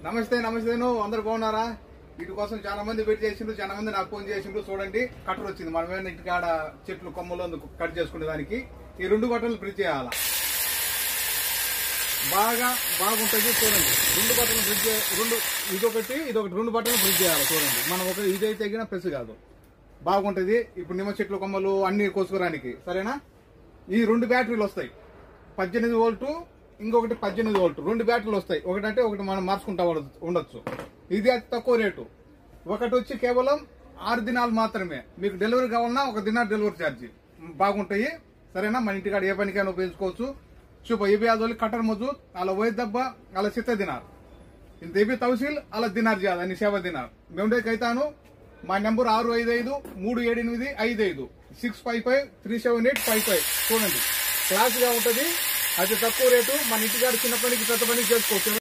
నమస్తే అందరు బాగున్నారా? వీటి కోసం చాలా మంది వెయిట్ చేసిండ్రు, చాలా మంది నాకు ఫోన్ చేసిండ్రు. చూడండి, కట్టర్ వచ్చింది. మనం ఏమైనా ఇంటికాడ చెట్లు కొమ్మలు కట్ చేసుకునే దానికి ఈ 2 బట్టలు ఫ్రిడ్జ్ చేయాలా. బాగుంటుంది. చూడండి, 2 బట్టలు ఫ్రిడ్జ్, ఇదొకటి 2 బట్టలు ఫ్రిడ్జ్ చేయాలి. చూడండి, మనం ఒకటి ఇదైతే తగిన ప్రెస్ కాదు, బాగుంటది. ఇప్పుడు నిమ్మ చెట్లు కొమ్మలు అన్ని కోసుకోవడానికి సరేనా. ఈ 2 బ్యాటరీలు వస్తాయి, 18 వోల్టు, ఇంకొకటి 18 వోల్ట్. 2 బ్యాటరీలు వస్తాయి. ఒకటంటే ఒకటి మనం మార్చుకుంటా ఉండొచ్చు. ఇది అతి తక్కువ రేటు. ఒకటి వచ్చి కేవలం 6 దినాలు మాత్రమే. మీకు డెలివరీ కావాలన్నా 1 దినార్ డెలివరీ ఛార్జ్. బాగుంటాయి సరేనా. మన ఇంటికాడ ఏ పనికైనా ఉపయోగించుకోవచ్చు. చూప ये भी आजोली कटर मौजूद अला वही दब्बा अला 7 दिनार इंत ये भी तहसील अला दिनार ज्यादा అని 7 दिनार మేము కైతాను. మా నెంబర్ 65537855 6553785. చూడండి, క్లాస్ గా ఉంటది. అది తక్కువ రేటు. మన ఇంటికాడ చిన్న పనికి పెద్ద పనికి చేసుకోవచ్చు.